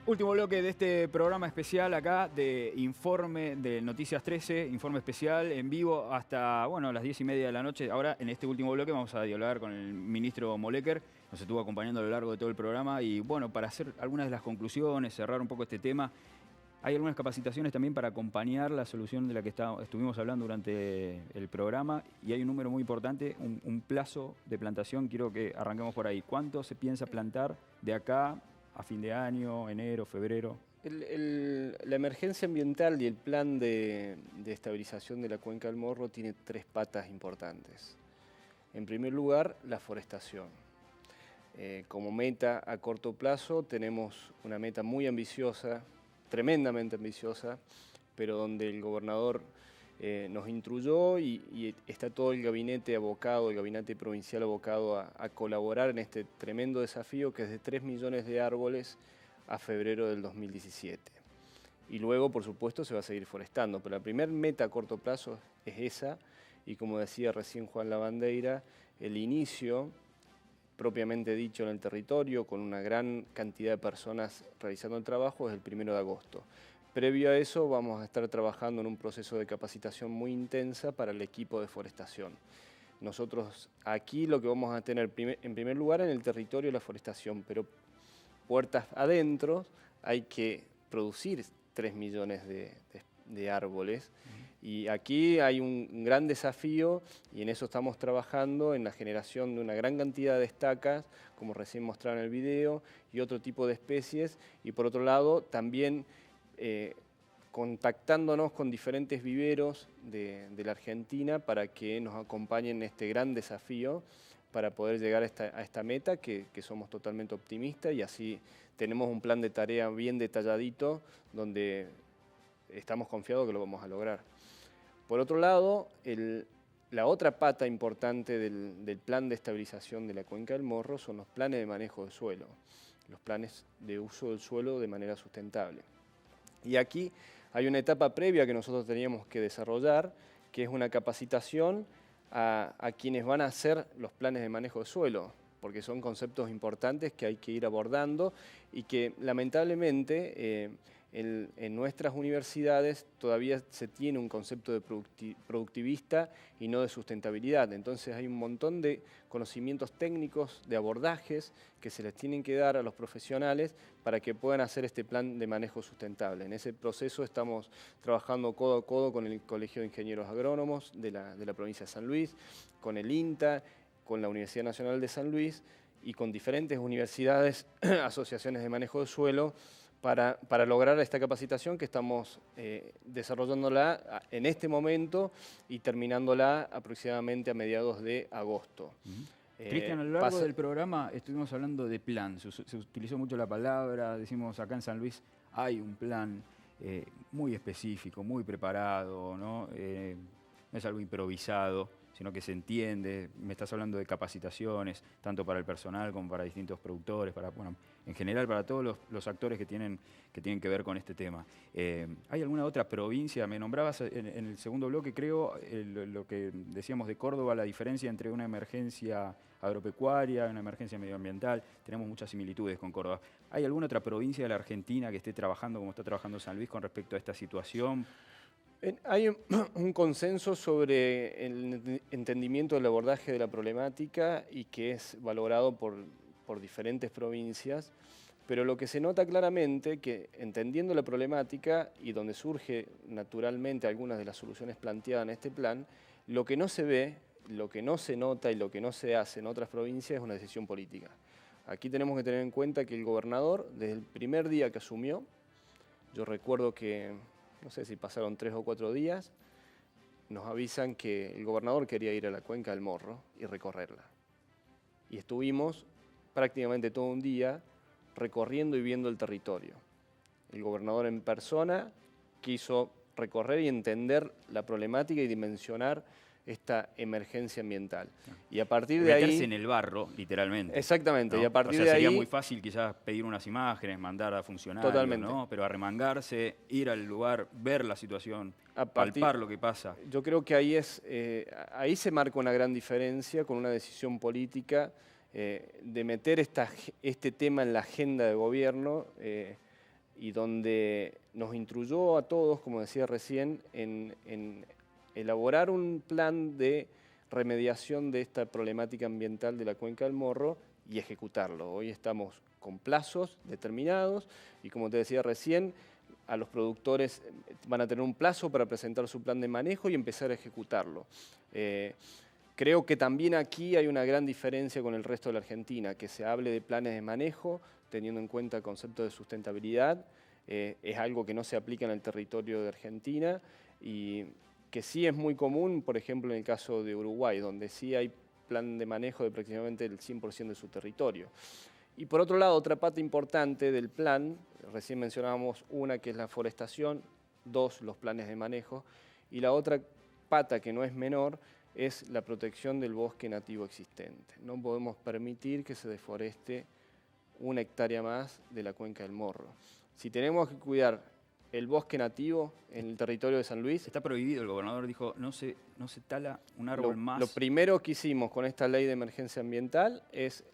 Último bloque de este programa especial acá de Informe de Noticias 13, informe especial en vivo hasta las 10:30 de la noche. Ahora, en este último bloque, vamos a dialogar con el ministro Moleker. Nos estuvo acompañando a lo largo de todo el programa y para hacer algunas de las conclusiones, cerrar un poco este tema, hay algunas capacitaciones también para acompañar la solución de la que estuvimos hablando durante el programa y hay un número muy importante, un plazo de plantación. Quiero que arranquemos por ahí. ¿Cuánto se piensa plantar de acá a fin de año, enero, febrero? La emergencia ambiental y el plan de estabilización de la cuenca del Morro tiene tres patas importantes. En primer lugar, la forestación. Como meta a corto plazo tenemos una meta muy ambiciosa, tremendamente ambiciosa, pero donde el gobernador nos instruyó y está todo el gabinete abocado, el gabinete provincial abocado a colaborar en este tremendo desafío que es de 3 millones de árboles a febrero del 2017. Y luego, por supuesto, se va a seguir forestando, pero la primera meta a corto plazo es esa, y como decía recién Juan Lavandeira, el inicio propiamente dicho en el territorio, con una gran cantidad de personas realizando el trabajo, es el 1 de agosto. Previo a eso vamos a estar trabajando en un proceso de capacitación muy intensa para el equipo de forestación. Nosotros aquí lo que vamos a tener en primer lugar en el territorio la forestación, pero puertas adentro hay que producir 3 millones de árboles. Y aquí hay un gran desafío y en eso estamos trabajando, en la generación de una gran cantidad de estacas, como recién mostraron en el video, y otro tipo de especies. Y por otro lado, también contactándonos con diferentes viveros de la Argentina para que nos acompañen en este gran desafío para poder llegar a esta meta, que somos totalmente optimistas y así tenemos un plan de tarea bien detalladito donde estamos confiados que lo vamos a lograr. Por otro lado, la otra pata importante del plan de estabilización de la cuenca del Morro son los planes de manejo de suelo, los planes de uso del suelo de manera sustentable. Y aquí hay una etapa previa que nosotros teníamos que desarrollar, que es una capacitación a quienes van a hacer los planes de manejo de suelo, porque son conceptos importantes que hay que ir abordando y que lamentablemente en nuestras universidades todavía se tiene un concepto de productivista y no de sustentabilidad. Entonces hay un montón de conocimientos técnicos, de abordajes que se les tienen que dar a los profesionales para que puedan hacer este plan de manejo sustentable. En ese proceso estamos trabajando codo a codo con el Colegio de Ingenieros Agrónomos de la provincia de San Luis, con el INTA, con la Universidad Nacional de San Luis y con diferentes universidades, asociaciones de manejo de suelo, para lograr esta capacitación que estamos desarrollándola en este momento y terminándola aproximadamente a mediados de agosto. Cristian, a lo largo del programa estuvimos hablando de plan, se utilizó mucho la palabra, decimos acá en San Luis hay un plan muy específico, muy preparado, ¿no? No es algo improvisado, sino que se entiende. Me estás hablando de capacitaciones, tanto para el personal como para distintos productores, en general para todos los actores que tienen que ver con este tema. ¿Hay alguna otra provincia? Me nombrabas en el segundo bloque, creo, lo que decíamos de Córdoba, la diferencia entre una emergencia agropecuaria y una emergencia medioambiental. Tenemos muchas similitudes con Córdoba. ¿Hay alguna otra provincia de la Argentina que esté trabajando como está trabajando San Luis con respecto a esta situación? Hay un consenso sobre el entendimiento del abordaje de la problemática y que es valorado por diferentes provincias, pero lo que se nota claramente que entendiendo la problemática y donde surge naturalmente algunas de las soluciones planteadas en este plan, lo que no se ve, lo que no se nota y lo que no se hace en otras provincias es una decisión política. Aquí tenemos que tener en cuenta que el gobernador, desde el primer día que asumió, yo recuerdo que no sé si pasaron 3 o 4 días, nos avisan que el gobernador quería ir a la cuenca del Morro y recorrerla. Y estuvimos prácticamente todo un día recorriendo y viendo el territorio. El gobernador en persona quiso recorrer y entender la problemática y dimensionar esta emergencia ambiental. Y a partir de ahí... Meterse en el barro, literalmente. Exactamente, ¿no? Y a partir de sería ahí... muy fácil quizás pedir unas imágenes, mandar a funcionarios, Totalmente. ¿no? Pero arremangarse, ir al lugar, ver la situación, palpar lo que pasa. Yo creo que ahí se marca una gran diferencia con una decisión política de meter este tema en la agenda de gobierno. y donde nos instruyó a todos, como decía recién, en elaborar un plan de remediación de esta problemática ambiental de la cuenca del Morro y ejecutarlo. Hoy estamos con plazos determinados y, como te decía recién, a los productores van a tener un plazo para presentar su plan de manejo y empezar a ejecutarlo. Creo que también aquí hay una gran diferencia con el resto de la Argentina, que se hable de planes de manejo teniendo en cuenta el concepto de sustentabilidad. Es algo que no se aplica en el territorio de Argentina y que sí es muy común, por ejemplo, en el caso de Uruguay, donde sí hay plan de manejo de prácticamente el 100% de su territorio. Y por otro lado, otra pata importante del plan, recién mencionábamos una que es la forestación, dos, los planes de manejo, y la otra pata que no es menor es la protección del bosque nativo existente. No podemos permitir que se deforeste 1 hectárea más de la cuenca del Morro. Si tenemos que cuidar el bosque nativo en el territorio de San Luis... Está prohibido, el gobernador dijo, no se tala un árbol más. Lo primero que hicimos con esta ley de emergencia ambiental es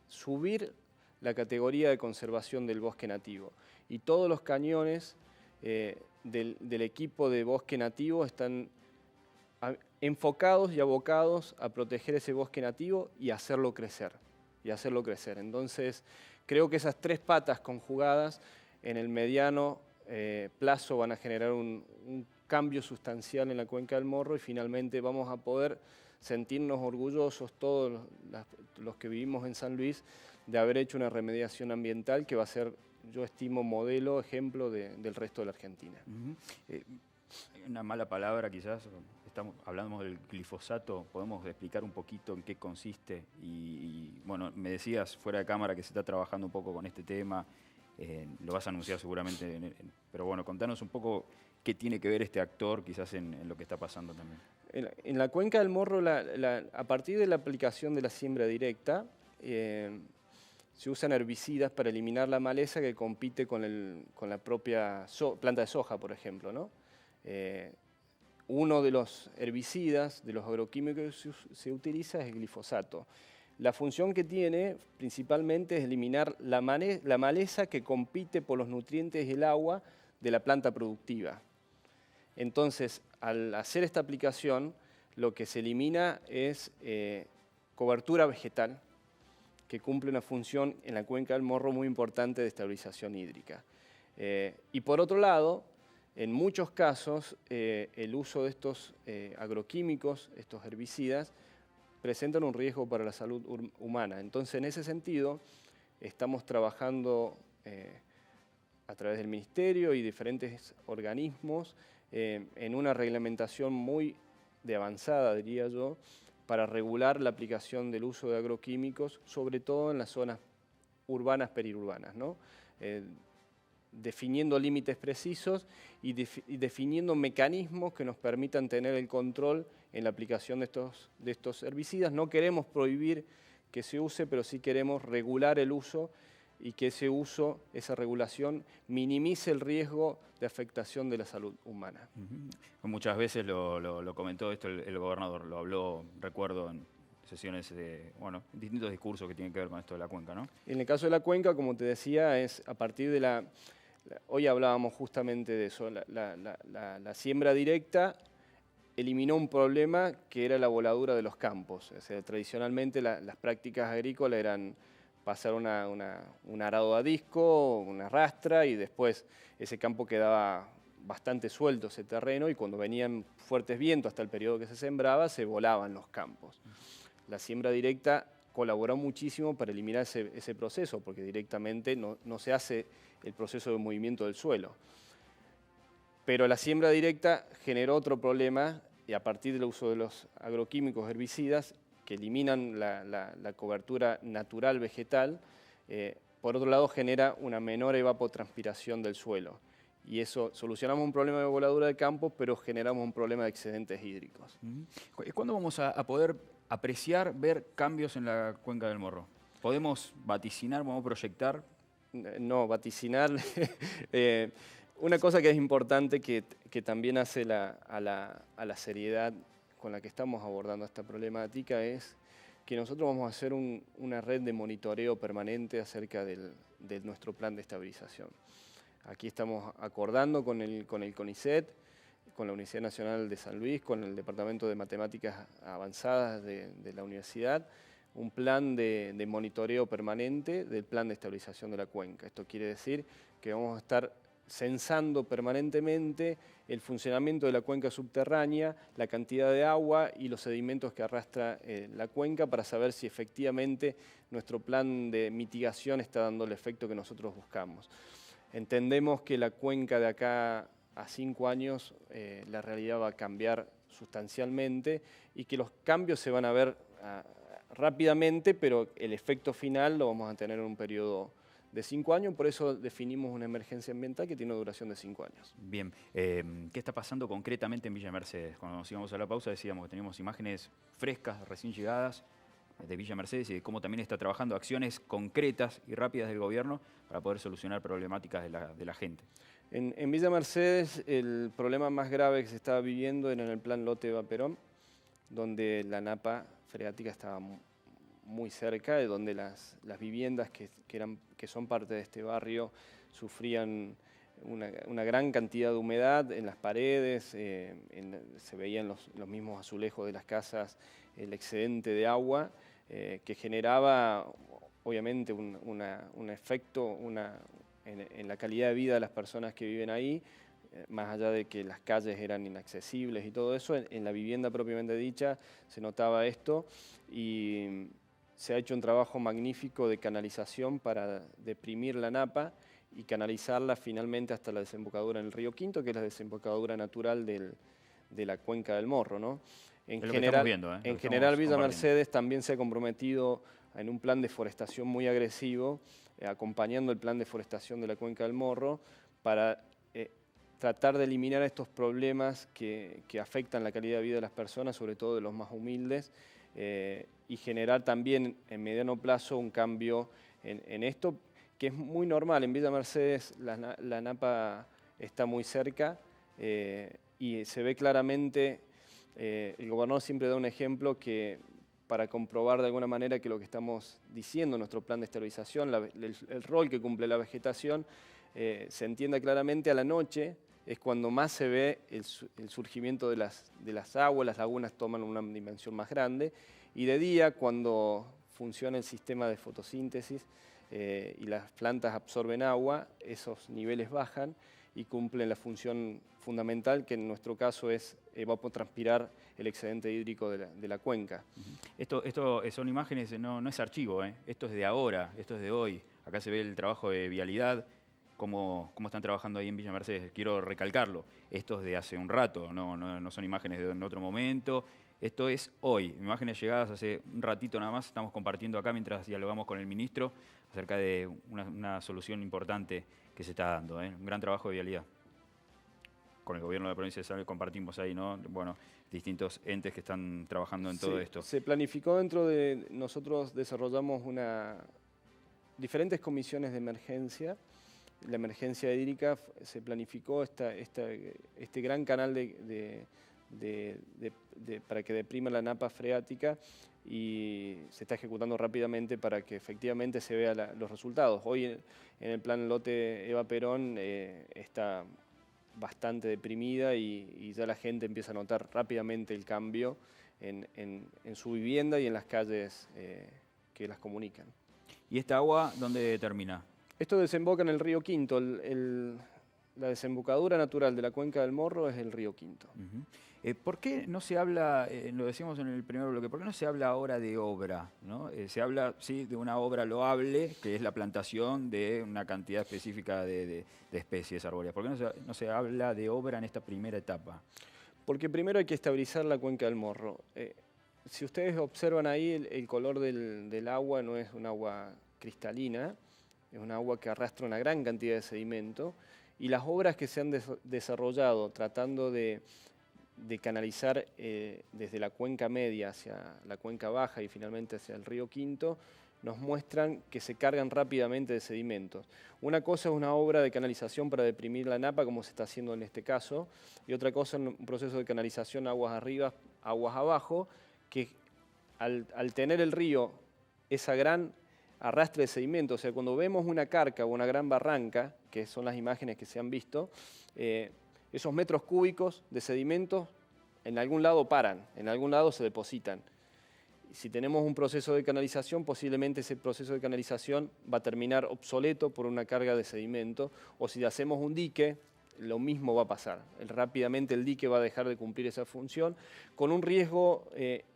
subir la categoría de conservación del bosque nativo. Y todos los cañones del equipo de bosque nativo están enfocados y abocados a proteger ese bosque nativo y hacerlo crecer. Entonces, creo que esas 3 patas conjugadas en el mediano plazo van a generar un cambio sustancial en la cuenca del Morro y finalmente vamos a poder sentirnos orgullosos todos los que vivimos en San Luis de haber hecho una remediación ambiental que va a ser, yo estimo, modelo, ejemplo del resto de la Argentina. Una mala palabra quizás, hablamos del glifosato, ¿podemos explicar un poquito en qué consiste? Y bueno, me decías fuera de cámara que se está trabajando un poco con este tema, lo vas a anunciar seguramente, pero bueno, contanos un poco qué tiene que ver este actor quizás en lo que está pasando también. En la cuenca del Morro, a partir de la aplicación de la siembra directa, se usan herbicidas para eliminar la maleza que compite con la propia planta de soja, por ejemplo, ¿no? Uno de los herbicidas, de los agroquímicos que se utiliza es el glifosato. La función que tiene principalmente es eliminar la maleza que compite por los nutrientes y el agua de la planta productiva. Entonces, al hacer esta aplicación, lo que se elimina es cobertura vegetal, que cumple una función en la cuenca del Morro muy importante de estabilización hídrica. Y por otro lado, en muchos casos, el uso de estos agroquímicos, estos herbicidas, presentan un riesgo para la salud humana. Entonces, en ese sentido, estamos trabajando a través del Ministerio y diferentes organismos en una reglamentación muy de avanzada, diría yo, para regular la aplicación del uso de agroquímicos, sobre todo en las zonas urbanas, periurbanas, ¿no? Definiendo límites precisos y definiendo mecanismos que nos permitan tener el control en la aplicación de estos herbicidas. No queremos prohibir que se use, pero sí queremos regular el uso y que ese uso, esa regulación, minimice el riesgo de afectación de la salud humana. Muchas veces lo comentó esto el gobernador, lo habló, recuerdo, en sesiones de, distintos discursos que tienen que ver con esto de la cuenca, ¿no? En el caso de la cuenca, como te decía, es a partir de hoy hablábamos justamente de eso, la siembra directa eliminó un problema que era la voladura de los campos. O sea, tradicionalmente las prácticas agrícolas eran pasar un arado a disco, una rastra, y después ese campo quedaba bastante suelto, ese terreno, y cuando venían fuertes vientos hasta el periodo que se sembraba, se volaban los campos. La siembra directa colaboró muchísimo para eliminar ese proceso, porque directamente no se hace el proceso de movimiento del suelo. Pero la siembra directa generó otro problema, y a partir del uso de los agroquímicos herbicidas, que eliminan la cobertura natural vegetal, por otro lado genera una menor evapotranspiración del suelo. Y eso, solucionamos un problema de voladura de campo, pero generamos un problema de excedentes hídricos. ¿Cuándo vamos a poder apreciar, ver cambios en la cuenca del Morro? ¿Podemos vaticinar, podemos proyectar? No, vaticinar... Una cosa que es importante que también hace a la seriedad con la que estamos abordando esta problemática es que nosotros vamos a hacer una red de monitoreo permanente acerca de nuestro plan de estabilización. Aquí estamos acordando con el CONICET, con la Universidad Nacional de San Luis, con el Departamento de Matemáticas Avanzadas de la universidad, un plan de monitoreo permanente del plan de estabilización de la cuenca. Esto quiere decir que vamos a estar censando permanentemente el funcionamiento de la cuenca subterránea, la cantidad de agua y los sedimentos que arrastra la cuenca para saber si efectivamente nuestro plan de mitigación está dando el efecto que nosotros buscamos. Entendemos que la cuenca de acá a 5 años la realidad va a cambiar sustancialmente y que los cambios se van a ver rápidamente, pero el efecto final lo vamos a tener en un periodo de 5 años, por eso definimos una emergencia ambiental que tiene una duración de 5 años. Bien, ¿qué está pasando concretamente en Villa Mercedes? Cuando nos íbamos a la pausa decíamos que teníamos imágenes frescas, recién llegadas de Villa Mercedes y de cómo también está trabajando acciones concretas y rápidas del gobierno para poder solucionar problemáticas de la gente. En Villa Mercedes el problema más grave que se estaba viviendo era en el plan Lote Eva Perón, donde la napa freática estaba muy cerca, de donde las viviendas que son parte de este barrio sufrían una gran cantidad de humedad en las paredes, se veían los mismos azulejos de las casas, el excedente de agua que generaba obviamente un efecto en la calidad de vida de las personas que viven ahí, más allá de que las calles eran inaccesibles y todo eso, en la vivienda propiamente dicha se notaba esto y se ha hecho un trabajo magnífico de canalización para deprimir la napa y canalizarla finalmente hasta la desembocadura en el río Quinto, que es la desembocadura natural de la cuenca del Morro, ¿no? En general, Villa Mercedes también se ha comprometido en un plan de forestación muy agresivo, acompañando el plan de forestación de la cuenca del Morro, para tratar de eliminar estos problemas que afectan la calidad de vida de las personas, sobre todo de los más humildes, y generar también en mediano plazo un cambio en esto, que es muy normal. En Villa Mercedes la napa está muy cerca y se ve claramente, el gobernador siempre da un ejemplo que para comprobar de alguna manera que lo que estamos diciendo en nuestro plan de estabilización, el rol que cumple la vegetación, se entienda claramente a la noche, es cuando más se ve el surgimiento de las aguas, las lagunas toman una dimensión más grande, y de día, cuando funciona el sistema de fotosíntesis y las plantas absorben agua, esos niveles bajan y cumplen la función fundamental, que en nuestro caso es evapotranspirar el excedente hídrico de la cuenca. Esto son imágenes, no es archivo, esto es de ahora, esto es de hoy. Acá se ve el trabajo de vialidad, cómo están trabajando ahí en Villa Mercedes. Quiero recalcarlo, esto es de hace un rato, no son imágenes de en otro momento. Esto es hoy, imágenes llegadas hace un ratito nada más, estamos compartiendo acá mientras dialogamos con el ministro acerca de una solución importante que se está dando, un gran trabajo de vialidad. Con el gobierno de la provincia de San Luis compartimos ahí, ¿no? Bueno, distintos entes que están trabajando en todo esto. Se planificó dentro de, nosotros desarrollamos diferentes comisiones de emergencia. La emergencia hídrica se planificó este gran canal para que deprima la napa freática y se está ejecutando rápidamente para que efectivamente se vean los resultados. Hoy en el plan Lote Eva Perón está bastante deprimida y ya la gente empieza a notar rápidamente el cambio en su vivienda y en las calles que las comunican. ¿Y esta agua dónde termina? Esto desemboca en el río Quinto. La desembocadura natural de la cuenca del Morro es el río Quinto. ¿Por qué no se habla, lo decíamos en el primer bloque, por qué no se habla ahora de obra, ¿no? Se habla, sí, de una obra loable, que es la plantación de una cantidad específica de especies arbóreas. ¿Por qué no se habla de obra en esta primera etapa? Porque primero hay que estabilizar la cuenca del Morro. Si ustedes observan ahí, el color del agua no es un agua cristalina, es un agua que arrastra una gran cantidad de sedimento, y las obras que se han desarrollado tratando de canalizar desde la cuenca media hacia la cuenca baja y finalmente hacia el río Quinto, nos muestran que se cargan rápidamente de sedimentos. Una cosa es una obra de canalización para deprimir la napa, como se está haciendo en este caso, y otra cosa es un proceso de canalización aguas arriba, aguas abajo, que al tener el río esa gran arrastre de sedimentos, o sea, cuando vemos una carca o una gran barranca que son las imágenes que se han visto, esos metros cúbicos de sedimentos en algún lado paran, en algún lado se depositan. Si tenemos un proceso de canalización, posiblemente ese proceso de canalización va a terminar obsoleto por una carga de sedimento, o si hacemos un dique, lo mismo va a pasar. Rápidamente el dique va a dejar de cumplir esa función, con un riesgo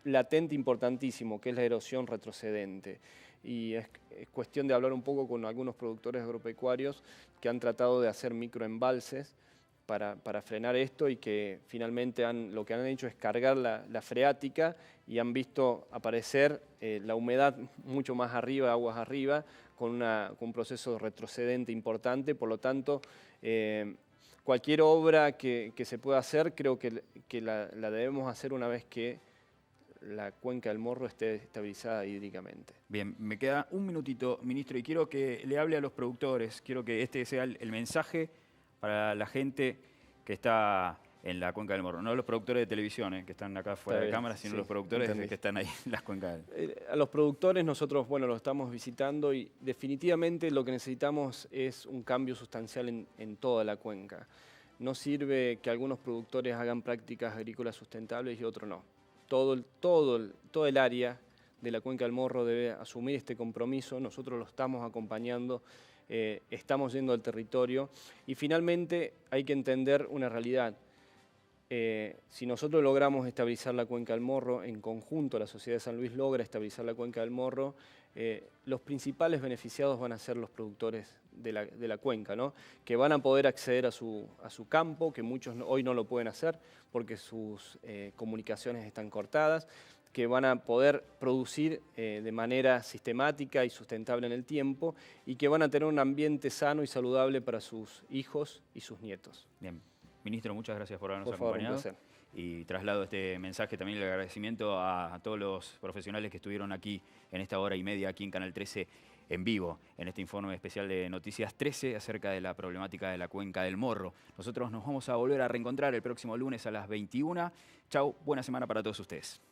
latente importantísimo, que es la erosión retrocedente. Y es cuestión de hablar un poco con algunos productores agropecuarios que han tratado de hacer microembalses para frenar esto, y que finalmente lo que han hecho es cargar la freática y han visto aparecer la humedad mucho más arriba, aguas arriba, con un proceso retrocedente importante. Por lo tanto, cualquier obra que se pueda hacer, creo que la debemos hacer una vez que la cuenca del Morro esté estabilizada hídricamente. Bien, me queda un minutito, ministro, y quiero que le hable a los productores, quiero que este sea el mensaje para la gente que está en la cuenca del Morro, no los productores de televisión que están acá fuera de cámara, sino los productores que están ahí en las cuencas. A los productores nosotros, bueno, los estamos visitando, y definitivamente lo que necesitamos es un cambio sustancial en toda la cuenca. No sirve que algunos productores hagan prácticas agrícolas sustentables y otros no. Todo el área de la cuenca del Morro debe asumir este compromiso. Nosotros lo estamos acompañando, estamos yendo al territorio, y finalmente hay que entender una realidad. Si nosotros logramos estabilizar la cuenca del Morro, en conjunto la sociedad de San Luis logra estabilizar la cuenca del Morro, los principales beneficiados van a ser los productores de la cuenca, ¿no? Que van a poder acceder a su campo, que muchos hoy no lo pueden hacer porque sus comunicaciones están cortadas, que van a poder producir de manera sistemática y sustentable en el tiempo, y que van a tener un ambiente sano y saludable para sus hijos y sus nietos. Bien. Ministro, muchas gracias por habernos acompañado. Un placer. Y traslado este mensaje, también el agradecimiento a todos los profesionales que estuvieron aquí en esta hora y media, aquí en Canal 13, en vivo, en este informe especial de Noticias 13 acerca de la problemática de la cuenca del Morro. Nosotros nos vamos a volver a reencontrar el próximo lunes a las 21. Chau, buena semana para todos ustedes.